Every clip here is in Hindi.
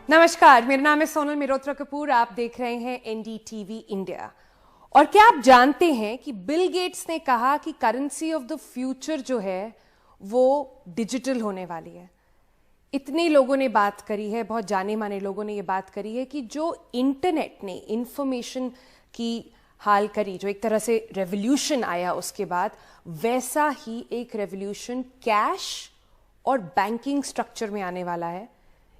नमस्कार, मेरा नाम है सोनल मेहरोत्रा कपूर। आप देख रहे हैं एनडीटीवी इंडिया। और क्या आप जानते हैं कि बिल गेट्स ने कहा कि करेंसी ऑफ द फ्यूचर जो है वो डिजिटल होने वाली है। इतने लोगों ने बात करी है, बहुत जाने माने लोगों ने ये बात करी है कि जो इंटरनेट ने इंफॉर्मेशन की हाल करी, जो एक तरह से रेवोल्यूशन आया उसके बाद, वैसा ही एक रेवोल्यूशन कैश और बैंकिंग स्ट्रक्चर में आने वाला है।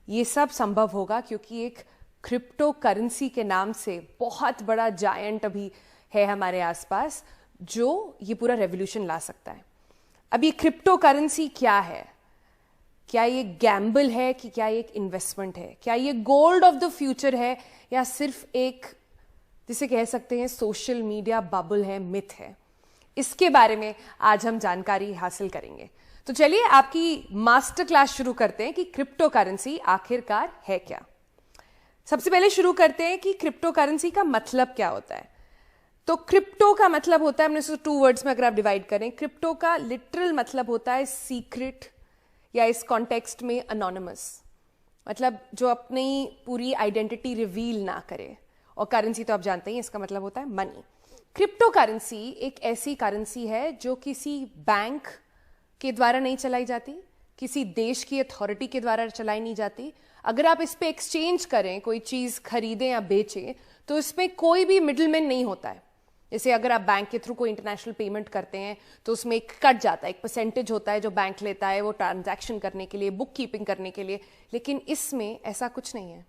ये सब संभव होगा क्योंकि एक क्रिप्टो करेंसी के नाम से बहुत बड़ा जायंट अभी है हमारे आसपास जो ये पूरा रेवोल्यूशन ला सकता है। अब ये क्रिप्टो करेंसी क्या है? क्या ये गैम्बल है कि क्या ये एक इन्वेस्टमेंट है? क्या ये गोल्ड ऑफ द फ्यूचर है या सिर्फ एक, जिसे कह सकते हैं, सोशल मीडिया बबल है, मिथ है? इसके बारे में आज हम जानकारी हासिल करेंगे। तो चलिए आपकी मास्टर क्लास शुरू करते हैं कि क्रिप्टो करेंसी आखिरकार है क्या। सबसे पहले शुरू करते हैं कि क्रिप्टो करेंसी का मतलब क्या होता है। तो क्रिप्टो का मतलब होता है, हमने इसको 2 वर्ड्स में अगर आप डिवाइड करें, क्रिप्टो का लिटरल मतलब होता है सीक्रेट, या इस कॉन्टेक्स्ट में अनोनिमस, मतलब जो अपनी पूरी आइडेंटिटी रिवील ना करे। और करेंसी तो आप जानते हैं इसका मतलब होता है मनी। क्रिप्टो करेंसी एक ऐसी करेंसी है जो किसी बैंक के द्वारा नहीं चलाई जाती, किसी देश की अथॉरिटी के द्वारा चलाई नहीं जाती। अगर आप इस पे एक्सचेंज करें, कोई चीज खरीदें या बेचें, तो इसमें कोई भी मिडलमैन नहीं होता है। जैसे अगर आप बैंक के थ्रू कोई इंटरनेशनल पेमेंट करते हैं तो उसमें एक कट जाता है, एक परसेंटेज होता है जो बैंक लेता है वो ट्रांजैक्शन करने के लिए, बुक कीपिंग करने के लिए। लेकिन इसमें ऐसा कुछ नहीं है।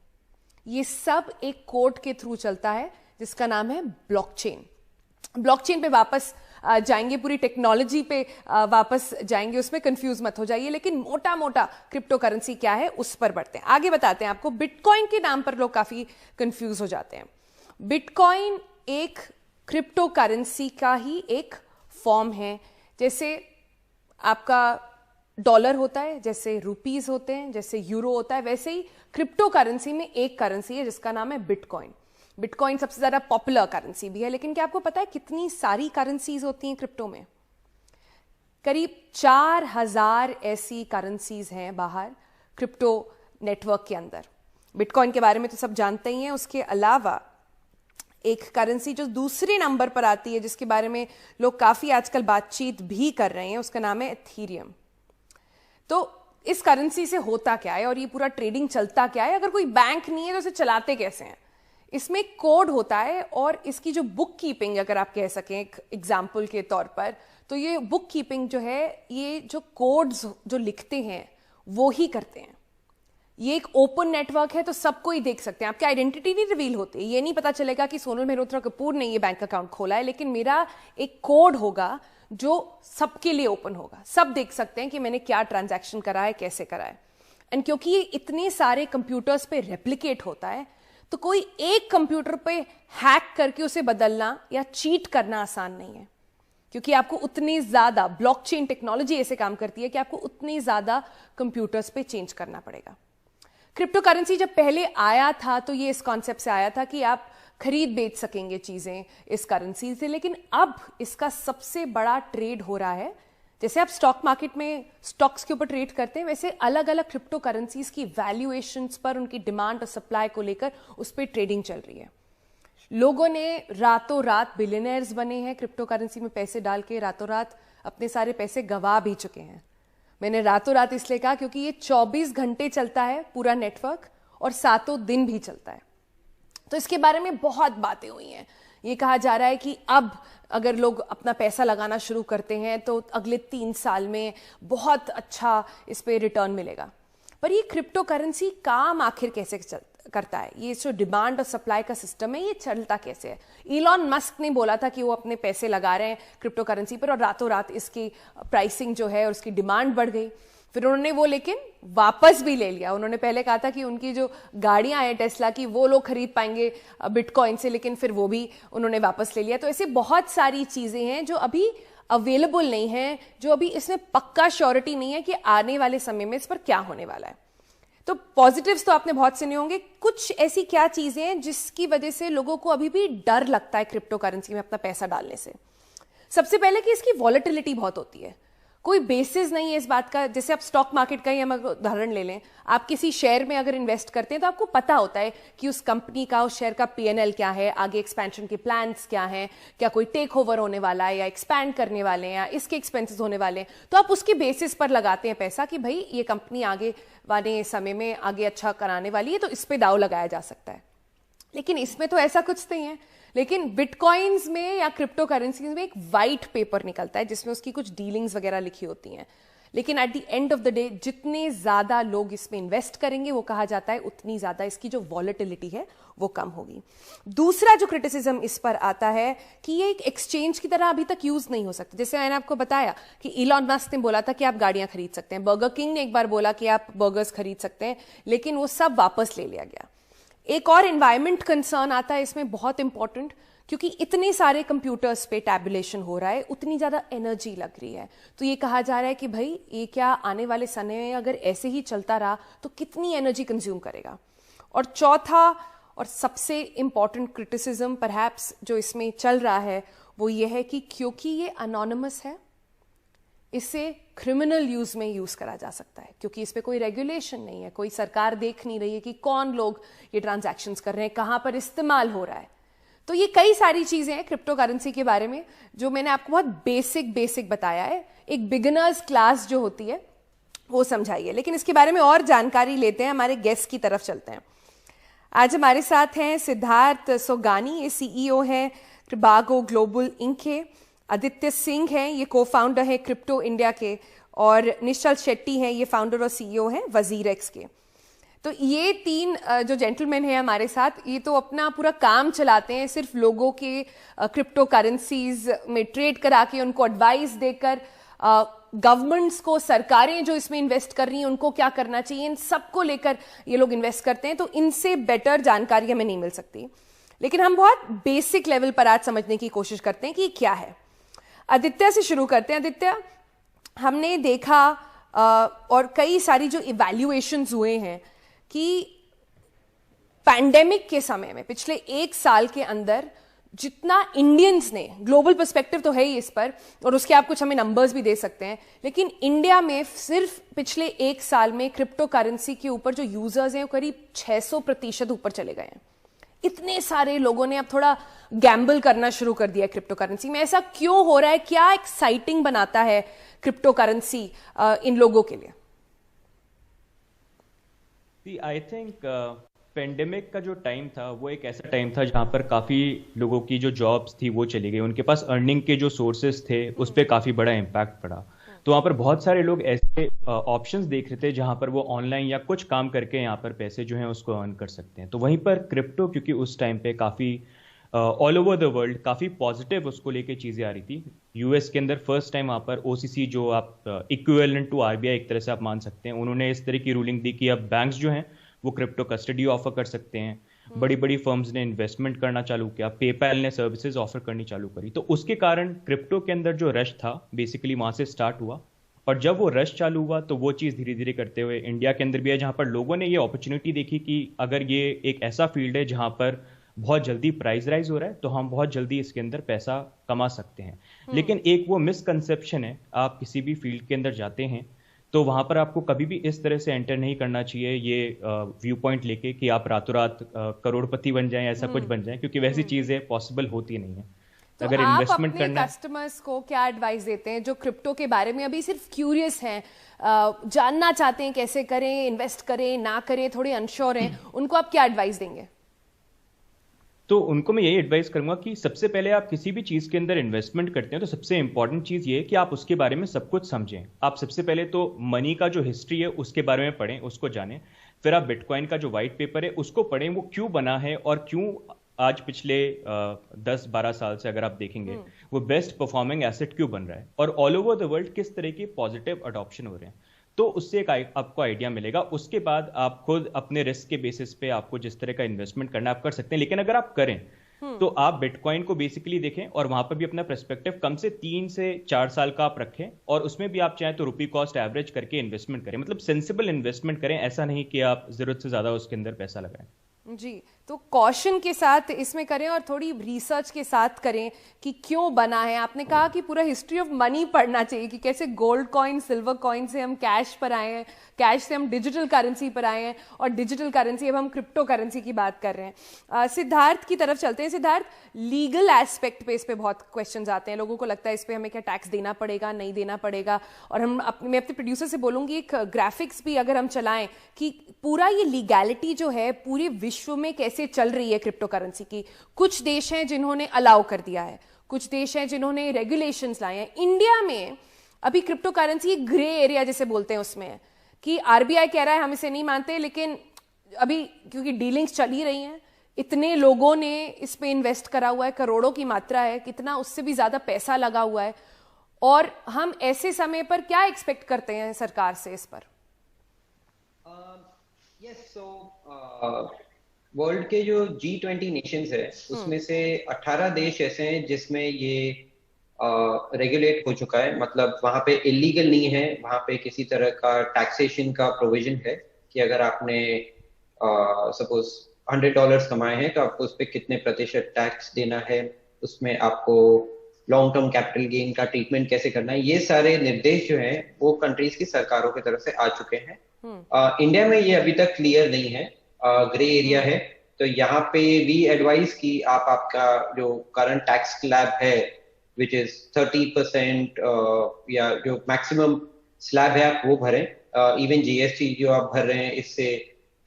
ये सब एक कोड के थ्रू चलता है जिसका नाम है ब्लॉकचेन। ब्लॉकचेन पे वापस जाएंगे, पूरी टेक्नोलॉजी पे वापस जाएंगे, उसमें कंफ्यूज मत हो जाइए। लेकिन मोटा मोटा क्रिप्टो करेंसी क्या है उस पर बढ़ते हैं, आगे बताते हैं आपको। बिटकॉइन के नाम पर लोग काफी कंफ्यूज हो जाते हैं। बिटकॉइन एक क्रिप्टो करेंसी का ही एक फॉर्म है। जैसे आपका डॉलर होता है, जैसे रुपीज होते हैं, जैसे यूरो होता है, वैसे ही क्रिप्टो करेंसी में एक करेंसी है जिसका नाम है बिटकॉइन। बिटकॉइन सबसे ज्यादा पॉपुलर करेंसी भी है। लेकिन क्या आपको पता है कितनी सारी करेंसीज होती हैं क्रिप्टो में? करीब 4000 ऐसी करेंसीज हैं बाहर क्रिप्टो नेटवर्क के अंदर। बिटकॉइन के बारे में तो सब जानते ही हैं। उसके अलावा एक करेंसी जो दूसरे नंबर पर आती है, जिसके बारे में लोग काफी आजकल बातचीत भी कर रहे हैं, उसका नाम है एथीरियम। तो इस करेंसी से होता क्या है और ये पूरा ट्रेडिंग चलता क्या है? अगर कोई बैंक नहीं है तो इसे चलाते कैसे हैं? इसमें कोड होता है और इसकी जो बुक कीपिंग, अगर आप कह सकें एक एग्जाम्पल के तौर पर, तो ये बुक कीपिंग जो है, ये जो कोड्स जो लिखते हैं वो ही करते हैं। ये एक ओपन नेटवर्क है तो सबको ही देख सकते हैं। आपकी आइडेंटिटी नहीं रिवील होती, ये नहीं पता चलेगा कि सोनल मेहरोत्रा कपूर ने ये बैंक अकाउंट खोला है, लेकिन मेरा एक कोड होगा जो सबके लिए ओपन होगा। सब देख सकते हैं कि मैंने क्या ट्रांजैक्शन करा है, कैसे करा है। एंड क्योंकि ये इतने सारे कंप्यूटर्स पे रेप्लिकेट होता है तो कोई एक कंप्यूटर पे हैक करके उसे बदलना या चीट करना आसान नहीं है, क्योंकि आपको उतनी ज्यादा ब्लॉकचेन टेक्नोलॉजी ऐसे काम करती है कि आपको उतनी ज्यादा कंप्यूटर्स पे चेंज करना पड़ेगा। क्रिप्टो करेंसी जब पहले आया था तो ये इस कॉन्सेप्ट से आया था कि आप खरीद बेच सकेंगे चीजें इस करेंसी से। लेकिन अब इसका सबसे बड़ा ट्रेड हो रहा है। जैसे आप स्टॉक मार्केट में स्टॉक्स के ऊपर ट्रेड करते हैं, वैसे अलग अलग क्रिप्टो करेंसीज की वैल्यूएशंस पर, उनकी डिमांड और सप्लाई को लेकर उस पर ट्रेडिंग चल रही है। लोगों ने रातों रात बिलियनर्स बने हैं, क्रिप्टो करेंसी में पैसे डाल के रातों रात अपने सारे पैसे गंवा भी चुके हैं। मैंने रातों रात इसलिए कहा क्योंकि ये 24 घंटे चलता है पूरा नेटवर्क और 7 दिन भी चलता है। तो इसके बारे में बहुत बातें हुई हैं। ये कहा जा रहा है कि अब अगर लोग अपना पैसा लगाना शुरू करते हैं तो अगले 3 साल में बहुत अच्छा इस पे रिटर्न मिलेगा। पर ये क्रिप्टो करेंसी काम आखिर कैसे करता है? ये जो डिमांड और सप्लाई का सिस्टम है, ये चलता कैसे है? इलॉन मस्क ने बोला था कि वो अपने पैसे लगा रहे हैं क्रिप्टो करेंसी पर और रातों रात इसकी प्राइसिंग जो है और उसकी डिमांड बढ़ गई। फिर उन्होंने वो लेकिन वापस भी ले लिया। उन्होंने पहले कहा था कि उनकी जो गाड़ियां हैं टेस्ला की, वो लोग खरीद पाएंगे बिटकॉइन से, लेकिन फिर वो भी उन्होंने वापस ले लिया। तो ऐसे बहुत सारी चीजें हैं जो अभी अवेलेबल नहीं है, जो अभी इसमें पक्का श्योरिटी नहीं है कि आने वाले समय में इस पर क्या होने वाला है। तो पॉजिटिव्स तो आपने बहुत सुने होंगे। कुछ ऐसी क्या चीजें हैं जिसकी वजह से लोगों को अभी भी डर लगता है क्रिप्टो करेंसी में अपना पैसा डालने से? सबसे पहले कि इसकी वॉलेटिलिटी बहुत होती है। कोई बेसिस नहीं है इस बात का। जैसे आप स्टॉक मार्केट का ही हम उदाहरण ले लें, आप किसी शेयर में अगर इन्वेस्ट करते हैं तो आपको पता होता है कि उस कंपनी का, उस शेयर का पीएनएल क्या है, आगे एक्सपेंशन के प्लान्स क्या हैं, क्या कोई टेक ओवर होने वाला है या एक्सपैंड करने वाले हैं या इसके एक्सपेंसेस होने वाले हैं। तो आप उसके बेसिस पर लगाते हैं पैसा कि भाई ये कंपनी आगे वाले समय में आगे अच्छा कराने वाली है, तो इस पे दाव लगाया जा सकता है। लेकिन इसमें तो ऐसा कुछ नहीं है। लेकिन बिटकॉइंस में या क्रिप्टो करेंसीज में एक वाइट पेपर निकलता है जिसमें उसकी कुछ डीलिंग्स वगैरह लिखी होती हैं। लेकिन at the end of the day जितने ज्यादा लोग इसमें इन्वेस्ट करेंगे, वो कहा जाता है उतनी ज्यादा इसकी जो वॉलेटिलिटी है वो कम होगी। दूसरा जो क्रिटिसिज्म इस पर आता है कि ये एक एक्सचेंज की तरह अभी तक यूज नहीं हो सकता। जैसे मैंने आपको बताया कि इलॉन मस्क ने बोला था कि आप गाड़ियां खरीद सकते हैं, बर्गर किंग ने एक बार बोला कि आप बर्गर्स खरीद सकते हैं, लेकिन वो सब वापस ले लिया गया। एक और एनवायरमेंट कंसर्न आता है इसमें, बहुत इंपॉर्टेंट, क्योंकि इतने सारे कंप्यूटर्स पे टैबुलेशन हो रहा है, उतनी ज्यादा एनर्जी लग रही है। तो ये कहा जा रहा है कि भाई ये क्या आने वाले समय में अगर ऐसे ही चलता रहा तो कितनी एनर्जी कंज्यूम करेगा। और चौथा और सबसे इंपॉर्टेंट क्रिटिसिज्म परहैप्स जो इसमें चल रहा है वो ये है कि क्योंकि ये अनोनिमस है, इसे क्रिमिनल यूज में यूज करा जा सकता है, क्योंकि इस पे कोई रेगुलेशन नहीं है, कोई सरकार देख नहीं रही है कि कौन लोग ये ट्रांजैक्शंस कर रहे हैं, कहां पर इस्तेमाल हो रहा है। तो ये कई सारी चीजें हैं क्रिप्टो करेंसी के बारे में जो मैंने आपको बहुत बेसिक बताया है। एक बिगिनर्स क्लास जो होती है वो समझाइए। लेकिन इसके बारे में और जानकारी लेते हैं, हमारे गेस्ट की तरफ चलते हैं। आज हमारे साथ हैं सिद्धार्थ सोगानी, ये सीईओ हैं ट्रिबागो ग्लोबल इंक के। आदित्य सिंह हैं, ये को फाउंडर है क्रिप्टो इंडिया के। और निश्चल शेट्टी हैं, ये फाउंडर और सीईओ हैं वजीरेक्स के। तो ये तीन जो जेंटलमैन हैं हमारे साथ, ये तो अपना पूरा काम चलाते हैं सिर्फ लोगों के क्रिप्टो करेंसीज में ट्रेड करा के, उनको एडवाइस देकर, गवर्नमेंट्स को, सरकारें जो इसमें इन्वेस्ट कर रही हैं उनको क्या करना चाहिए, इन सबको लेकर ये लोग इन्वेस्ट करते हैं। तो इनसे बेटर जानकारी हमें नहीं मिल सकती। लेकिन हम बहुत बेसिक लेवल पर आज समझने की कोशिश करते हैं कि क्या है। आदित्य से शुरू करते हैं। आदित्य, हमने देखा और कई सारी जो इवैल्यूएशंस हुए हैं कि पैंडेमिक के समय में पिछले एक साल के अंदर जितना इंडियंस ने, ग्लोबल पर्सपेक्टिव तो है ही इस पर और उसके आप कुछ हमें नंबर्स भी दे सकते हैं, लेकिन इंडिया में सिर्फ पिछले एक साल में क्रिप्टो करेंसी के ऊपर जो यूजर्स हैं वो करीब 600% ऊपर चले गए हैं। इतने सारे लोगों ने अब थोड़ा गैम्बल करना शुरू कर दिया क्रिप्टो करेंसी में। ऐसा क्यों हो रहा है? क्या एक्साइटिंग बनाता है क्रिप्टो करेंसी इन लोगों के लिए? आई थिंक पेंडेमिक का जो टाइम था वो एक ऐसा टाइम था जहां पर काफ़ी लोगों की जो जॉब्स थी वो चली गई, उनके पास अर्निंग के जो सोर्सेज थे उस पर काफ़ी बड़ा इम्पैक्ट पड़ा। तो वहाँ पर बहुत सारे लोग ऐसे ऑप्शंस देख रहे थे जहां पर वो ऑनलाइन या कुछ काम करके यहाँ पर पैसे जो हैं उसको अर्न कर सकते हैं। तो वहीं पर क्रिप्टो, क्योंकि उस टाइम पे काफ़ी ऑल ओवर द वर्ल्ड काफ़ी पॉजिटिव उसको लेके चीज़ें आ रही थी। यूएस के अंदर फर्स्ट टाइम वहाँ पर ओसीसी, जो आप इक्विवेलेंट टू आरबीआई एक तरह से आप मान सकते हैं, उन्होंने इस तरह की रूलिंग दी कि अब बैंक्स जो हैं वो क्रिप्टो कस्टडी ऑफर कर सकते हैं। बड़ी बड़ी फर्म्स ने इन्वेस्टमेंट करना चालू किया, पेपैल ने सर्विसेज ऑफर करनी चालू करी। तो उसके कारण क्रिप्टो के अंदर जो रश था बेसिकली वहाँ से स्टार्ट हुआ। और जब वो रश चालू हुआ तो वो चीज़ धीरे धीरे करते हुए इंडिया के अंदर भी है, जहाँ पर लोगों ने ये अपॉर्चुनिटी देखी कि अगर ये एक ऐसा फील्ड है जहाँ पर बहुत जल्दी प्राइस राइज हो रहा है तो हम बहुत जल्दी इसके अंदर पैसा कमा सकते हैं। लेकिन एक वो मिसकंसेप्शन है, आप किसी भी फील्ड के अंदर जाते हैं तो वहां पर आपको कभी भी इस तरह से एंटर नहीं करना चाहिए ये व्यू पॉइंट लेके कि आप रातों रात करोड़पति बन जाएं, ऐसा कुछ बन जाएं, क्योंकि वैसी चीजें पॉसिबल होती नहीं है। तो अगर इन्वेस्टमेंट करना है, कस्टमर्स को क्या एडवाइस देते हैं जो क्रिप्टो के बारे में अभी सिर्फ क्यूरियस हैं, जानना चाहते हैं कैसे करें, इन्वेस्ट करें ना करें, थोड़े अनश्योर हैं, उनको आप क्या एडवाइस देंगे? तो उनको मैं यही एडवाइस करूंगा कि सबसे पहले आप किसी भी चीज़ के अंदर इन्वेस्टमेंट करते हैं तो सबसे इंपॉर्टेंट चीज़ ये है कि आप उसके बारे में सब कुछ समझें। आप सबसे पहले तो मनी का जो हिस्ट्री है उसके बारे में पढ़ें, उसको जानें। फिर आप बिटकॉइन का जो वाइट पेपर है उसको पढ़ें, वो क्यों बना है और क्यों आज पिछले 10-12 साल से अगर आप देखेंगे वो बेस्ट परफॉर्मिंग एसेट क्यों बन रहा है और ऑल ओवर द वर्ल्ड किस तरह के पॉजिटिव अडॉप्शन हो रहे हैं। तो उससे एक आपको आइडिया मिलेगा। उसके बाद आप खुद अपने रिस्क के बेसिस पे आपको जिस तरह का इन्वेस्टमेंट करना आप कर सकते हैं। लेकिन अगर आप करें तो आप बिटकॉइन को बेसिकली देखें और वहां पर भी अपना पर्सपेक्टिव कम से 3 से 4 साल का आप रखें और उसमें भी आप चाहें तो रुपी कॉस्ट एवरेज करके इन्वेस्टमेंट करें। मतलब सेंसिबल इन्वेस्टमेंट करें, ऐसा नहीं कि आप जरूरत से ज्यादा उसके अंदर पैसा लगाएं। जी, तो कॉशन के साथ इसमें करें और थोड़ी रिसर्च के साथ करें कि क्यों बना है। आपने कहा कि पूरा हिस्ट्री ऑफ मनी पढ़ना चाहिए कि कैसे गोल्ड कॉइन सिल्वर कॉइन से हम कैश पर आए हैं, कैश से हम डिजिटल करेंसी पर आए हैं, और डिजिटल करेंसी अब हम क्रिप्टो करेंसी की बात कर रहे हैं। सिद्धार्थ की तरफ चलते हैं। सिद्धार्थ, लीगल एस्पेक्ट पे इस पे बहुत क्वेश्चंस आते हैं, लोगों को लगता है इस पे हमें क्या टैक्स देना पड़ेगा, नहीं देना पड़ेगा। और मैं अपने प्रोड्यूसर से बोलूंगी एक ग्राफिक्स भी अगर हम चलाएं कि पूरा ये लीगैलिटी जो है पूरे विश्व में कैसे चल रही है क्रिप्टो करेंसी की। कुछ देश हैं जिन्होंने अलाउ कर दिया है, कुछ देश हैं जिन्होंने रेगुलेशंस लाए हैं। इंडिया में अभी क्रिप्टो करेंसी एक ग्रे एरिया जैसे बोलते हैं उसमें है कि आरबीआई कह रहा है हम इसे नहीं मानते, लेकिन अभी क्योंकि डीलिंग्स चल ही रही हैं, इतने लोगों ने इस पे इन्वेस्ट करा हुआ है, करोड़ों की मात्रा है, कितना उससे भी ज्यादा पैसा लगा हुआ है, और हम ऐसे समय पर क्या एक्सपेक्ट करते हैं सरकार से इस पर? यस, सो वर्ल्ड के जो G20 नेशंस है उसमें से 18 देश ऐसे हैं जिसमें ये रेगुलेट हो चुका है। मतलब वहां पे इलीगल नहीं है, वहां पे किसी तरह का टैक्सेशन का प्रोविजन है कि अगर आपने सपोज $100 कमाए हैं तो आपको उस पर कितने प्रतिशत टैक्स देना है, उसमें आपको लॉन्ग टर्म कैपिटल गेन का ट्रीटमेंट कैसे करना है, ये सारे निर्देश जो हैं वो कंट्रीज की सरकारों की तरफ से आ चुके हैं। इंडिया में ये अभी तक क्लियर नहीं है, ग्रे एरिया है। तो यहाँ पे वी एडवाइस कि आप आपका जो करंट टैक्स स्लैब है विच इज 30% या जो मैक्सिमम स्लैब है आप वो भरें। इवन जीएसटी जो आप भर रहे हैं इससे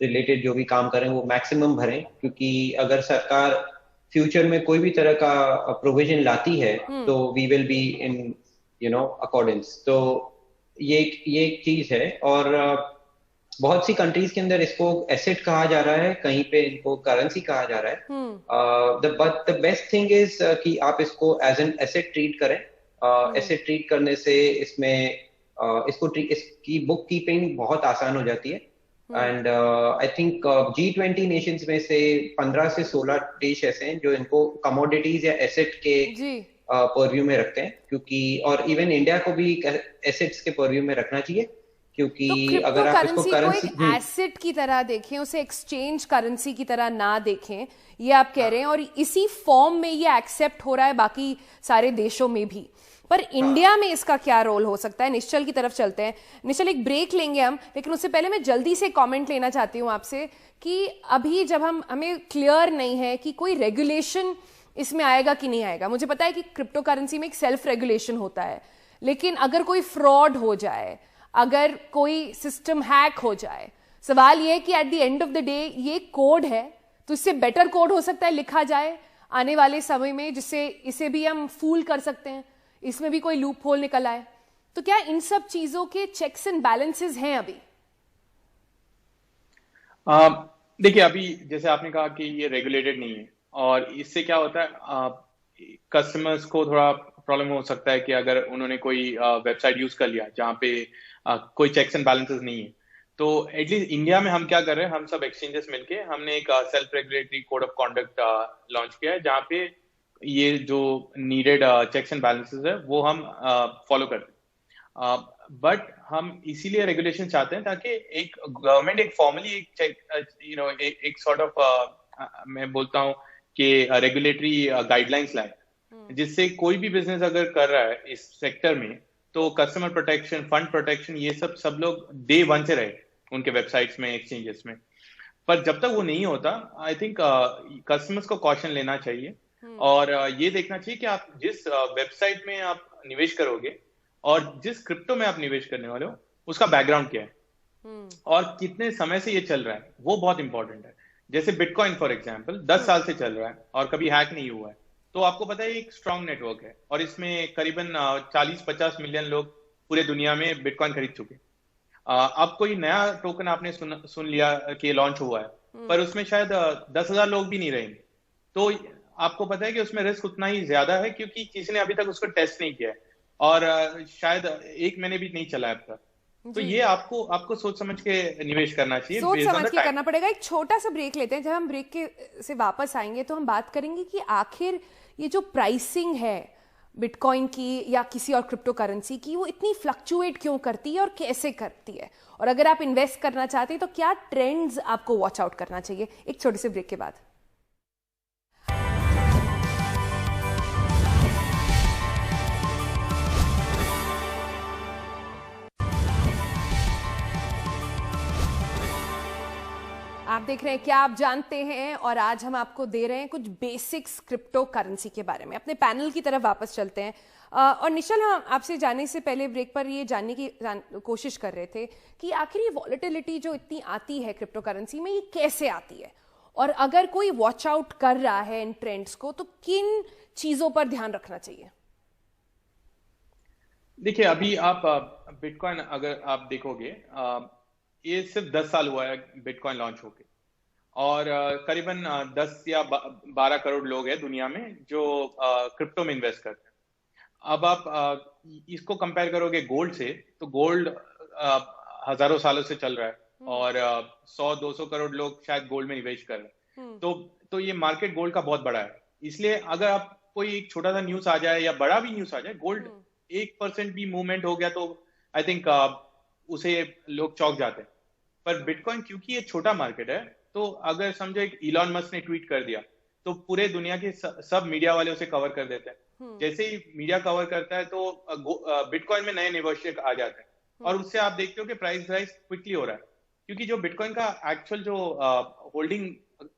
रिलेटेड जो भी काम करें वो मैक्सिमम भरें, क्योंकि अगर सरकार फ्यूचर में कोई भी तरह का प्रोविजन लाती है तो we will be in accordance. तो ये एक चीज है। और बहुत सी कंट्रीज के अंदर इसको एसेट कहा जा रहा है, कहीं पे इनको करेंसी कहा जा रहा है। द बेस्ट थिंग इज कि आप इसको एज एन एसेट ट्रीट करें। एसेट ट्रीट करने से इसकी बुक कीपिंग बहुत आसान हो जाती है। And I think G20 Nations में से 15 से 16 देश ऐसे हैं जो इनको कमोडिटीज या एसेट के परव्यू में रखते हैं, क्योंकि और इवन इंडिया को भी एसेट्स के परव्यू में रखना चाहिए, क्योंकि तो अगर आप इसको करेंसी को एक एसेट की तरह देखें, उसे एक्सचेंज करेंसी की तरह ना देखें, ये आप कह रहे हैं, और इसी फॉर्म में ये एक्सेप्ट हो रहा है बाकी सारे देशों में भी। पर इंडिया में इसका क्या रोल हो सकता है? निश्चल की तरफ चलते हैं। निश्चल, एक ब्रेक लेंगे हम, लेकिन उससे पहले मैं जल्दी से कमेंट लेना चाहती हूं आपसे कि अभी जब हमें क्लियर नहीं है कि कोई रेगुलेशन इसमें आएगा कि नहीं आएगा। मुझे पता है कि क्रिप्टो करेंसी में एक सेल्फ रेगुलेशन होता है, लेकिन अगर कोई फ्रॉड हो जाए, अगर कोई सिस्टम हैक हो जाए, सवाल यह है कि at the end of the day ये कोड है, तो इससे बेटर कोड हो सकता है लिखा जाए आने वाले समय में, जिससे इसे भी हम फूल कर सकते हैं, इसमें भी कोई लूप होल निकल आए। तो क्या इन सब चीजों के चेक्स एंड बैलेंसेस हैं अभी? देखिए, अभी जैसे आपने कहा कि ये रेगुलेटेड नहीं है, और इससे क्या होता है कस्टमर्स को थोड़ा प्रॉब्लम हो सकता है कि अगर उन्होंने कोई वेबसाइट यूज कर लिया जहाँ पे कोई चेक्स एंड बैलेंसेस नहीं है। तो एटलीस्ट इंडिया में हम क्या कर रहे हैं, हम सब एक्सचेंजेस मिलके हमने एक self regulatory code of conduct launch किया है, जहाँ पे ये जो नीडेड चेक्स एंड बैलेंसेस है वो हम फॉलो करते हैं। बट हम इसीलिए रेगुलेशन चाहते हैं ताकि एक गवर्नमेंट एक फॉर्मली एक चेक एक सॉर्ट ऑफ मैं बोलता हूँ कि रेगुलेटरी गाइडलाइंस लाए, जिससे कोई भी बिजनेस अगर कर रहा है इस सेक्टर में तो कस्टमर प्रोटेक्शन, फंड प्रोटेक्शन, ये सब लोग डे वन से रहे उनके वेबसाइट्स में, एक्सचेंजेस में। पर जब तक वो नहीं होता, आई थिंक कस्टमर्स को कॉशन लेना चाहिए और ये देखना चाहिए कि आप जिस वेबसाइट में आप निवेश करोगे और जिस क्रिप्टो में आप निवेश करने वाले हो उसका बैकग्राउंड क्या है और कितने समय से ये चल रहा है, वो बहुत इंपॉर्टेंट है। जैसे बिटकॉइन फॉर एग्जांपल 10 साल से चल रहा है और कभी हैक नहीं हुआ है, तो आपको पता है एक स्ट्रॉन्ग नेटवर्क है और इसमें करीबन 40-50 मिलियन लोग पूरे दुनिया में बिटकॉइन खरीद चुके। अब कोई नया टोकन आपने सुन लिया कि लॉन्च हुआ है, पर उसमें शायद 10,000 लोग भी नहीं रहेंगे, तो आपको पता है कि उसमें रिस्क उतना ही ज्यादा है क्योंकि किसी ने अभी तक उसको टेस्ट नहीं किया है और शायद 1 महीने भी नहीं चला है अब तक। तो ये आपको सोच समझ के निवेश करना चाहिए, सोच समझ के करना पड़ेगा। एक छोटा सा ब्रेक लेते हैं, जब हम ब्रेक से वापस आएंगे तो हम बात करेंगे कि आखिर ये जो प्राइसिंग है बिटकॉइन की या किसी और क्रिप्टो करेंसी की, वो इतनी फ्लक्चुएट क्यों करती है और कैसे करती है, और अगर आप इन्वेस्ट करना चाहते हैं तो क्या ट्रेंड्स आपको वॉच आउट करना चाहिए। एक छोटे से ब्रेक के बाद। आप देख रहे हैं क्या आप जानते हैं, और आज हम आपको दे रहे हैं कुछ बेसिक्स क्रिप्टो करेंसी के बारे में। अपने पैनल की तरफ वापस चलते हैं। और निशल, हम आपसे जाने से पहले ब्रेक पर ये जानने की कोशिश कर रहे थे कि आखिर ये वॉलेटिलिटी जो इतनी आती है क्रिप्टो करेंसी में, ये कैसे आती है, और अगर कोई वॉच आउट कर रहा है इन ट्रेंड्स को तो किन चीजों पर ध्यान रखना चाहिए। देखिए, अभी आप बिटकॉइन अगर आप देखोगे, ये सिर्फ 10 साल हुआ है बिटकॉइन लॉन्च होके, और करीबन 10 या 12 करोड़ लोग हैं दुनिया में जो क्रिप्टो में इन्वेस्ट करते हैं। अब आप इसको कंपेयर करोगे गोल्ड से, तो गोल्ड हजारों सालों से चल रहा है, और 100-200 करोड़ लोग शायद गोल्ड में निवेश कर रहे हैं। तो ये मार्केट गोल्ड का बहुत बड़ा है। इसलिए अगर आप कोई एक छोटा सा न्यूज आ जाए या बड़ा भी न्यूज आ जाए, गोल्ड 1% भी मूवमेंट हो गया तो आई थिंक उसे लोग चौंक जाते हैं। पर बिटकॉइन क्योंकि ये छोटा मार्केट है, तो अगर समझो एक इलॉन मस्क ने ट्वीट कर दिया तो पूरे दुनिया के सब मीडिया वाले उसे कवर कर देते हैं। जैसे ही मीडिया कवर करता है तो बिटकॉइन में नए निवेशक आ जाते हैं, और उससे आप देखते हो कि प्राइस राइज क्विकली हो रहा है, क्योंकि जो बिटकॉइन का एक्चुअल जो होल्डिंग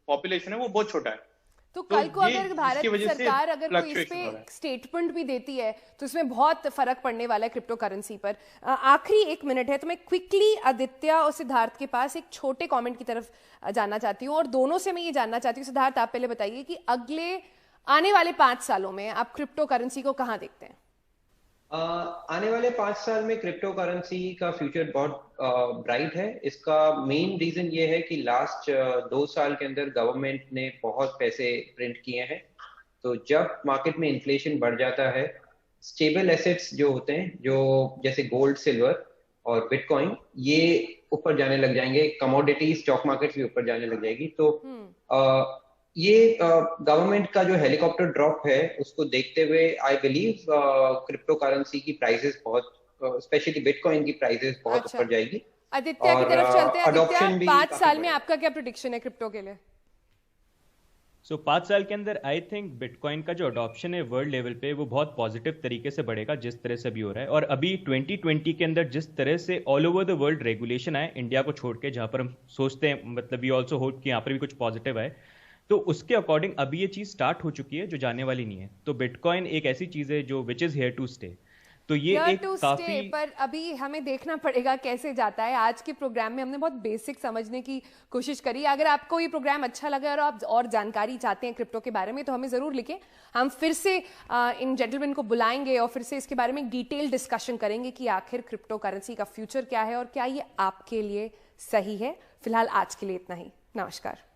पॉपुलेशन है वो बहुत छोटा है। तो कल को अगर भारत सरकार अगर कोई इस पे स्टेटमेंट भी देती है तो इसमें बहुत फर्क पड़ने वाला है क्रिप्टो करेंसी पर। आखिरी 1 मिनट है तो मैं क्विकली आदित्य और सिद्धार्थ के पास एक छोटे कमेंट की तरफ जाना चाहती हूँ, और दोनों से मैं ये जानना चाहती हूँ। सिद्धार्थ, आप पहले बताइए कि अगले आने वाले 5 सालों में आप क्रिप्टो करेंसी को कहाँ देखते हैं। आने वाले 5 साल में क्रिप्टो करेंसी का फ्यूचर बहुत ब्राइट है। इसका मेन रीजन ये है कि लास्ट 2 साल के अंदर गवर्नमेंट ने बहुत पैसे प्रिंट किए हैं। तो जब मार्केट में इन्फ्लेशन बढ़ जाता है, स्टेबल एसेट्स जो होते हैं, जो जैसे गोल्ड, सिल्वर और बिटकॉइन, ये ऊपर जाने लग जाएंगे। कमोडिटी स्टॉक मार्केट भी ऊपर जाने लग जाएगी। तो ये गवर्नमेंट का जो हेलीकॉप्टर ड्रॉप है उसको देखते हुए आई बिलीव क्रिप्टो करेंसी की प्राइसेस बहुत, स्पेशली बिटकॉइन की प्राइसेस बहुत ऊपर जाएगी। आदित्य की तरफ चलते हैं। आदित्य, 5 साल में आपका क्या प्रेडिक्शन है क्रिप्टो के लिए? 5 साल के अंदर आई थिंक बिटकॉइन का जो अडॉप्शन है वर्ल्ड लेवल पे वो बहुत पॉजिटिव तरीके से बढ़ेगा, जिस तरह से अभी हो रहा है। और अभी 2020 के अंदर जिस तरह से all over the world regulation आए, इंडिया को छोड़ के, जहां पर हम सोचते हैं, मतलब वी ऑल्सो होप कि यहाँ पर भी कुछ पॉजिटिव आए, तो उसके अकॉर्डिंग अभी ये चीज स्टार्ट हो चुकी है जो जाने वाली नहीं है। तो बिटकॉइन एक ऐसी चीज है जो which is here to stay. तो ये एक काफी, पर अभी हमें देखना पड़ेगा कैसे जाता है। आज के प्रोग्राम में हमने बहुत बेसिक समझने की कोशिश करी। अगर आपको ये प्रोग्राम अच्छा लगा और आप और जानकारी चाहते हैं क्रिप्टो के बारे में तो हमें जरूर लिखें। हम फिर से इन जेंटलमैन को बुलाएंगे और फिर से इसके बारे में डिटेल डिस्कशन करेंगे कि आखिर क्रिप्टो करेंसी का फ्यूचर क्या है और क्या ये आपके लिए सही है। फिलहाल आज के लिए इतना ही। नमस्कार।